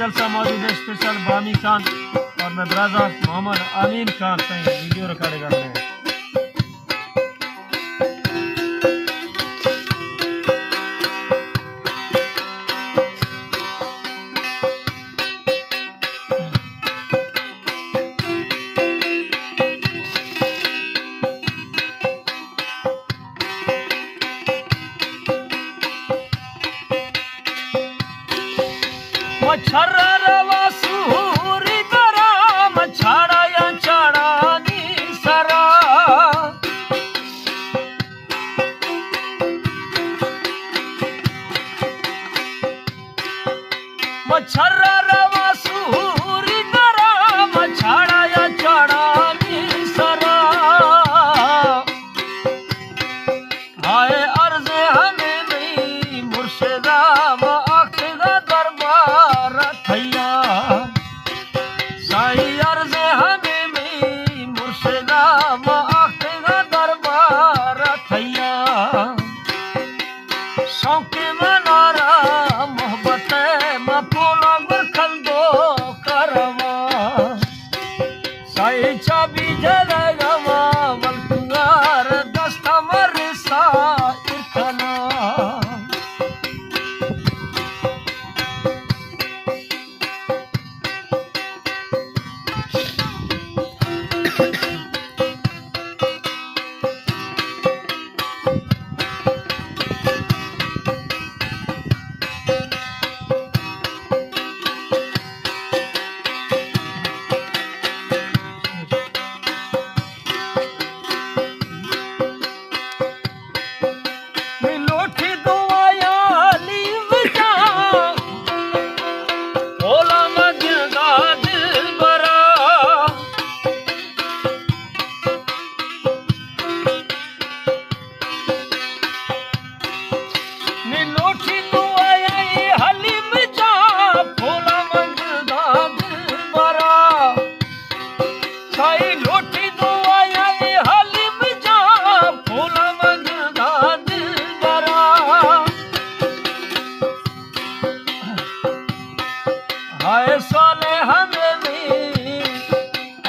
जलसा मौजूद है स्पेशल बामी खान और मैं ब्राजा मोहम्मद अमीन खान से वीडियो रिकॉर्ड कर रहे हैं। मच्छर रवा सूरी करा मच्छाड़ा या चाड़ा नी सरा मच्छर रवा सूरी करा मच्छाड़ा या चाड़ा नी सरा हाय अर्ज़े हमें नहीं मुर्शिदा साई अर्ज़ हमें में मुर्शिदा माख़िदा दरबार थैया शौक़े मनारा मोहब्बत मपोला गुरखल दो करवा साई चाबी जलगवा वल्तुगार दस्ता मरसा इतना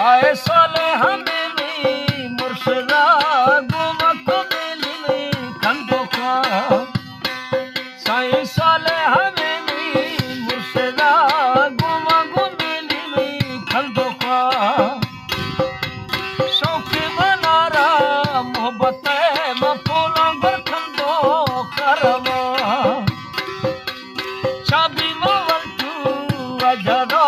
आए सोले हमें भी मुर्शिदा गुमक मिली खंडो का साई सोले हमें भी मुर्शिदा गुमक मिली खंडो का शौक़ मनारा मोहब्बत मफूला गुरखंदो करवा चाबी मवल तू अजरो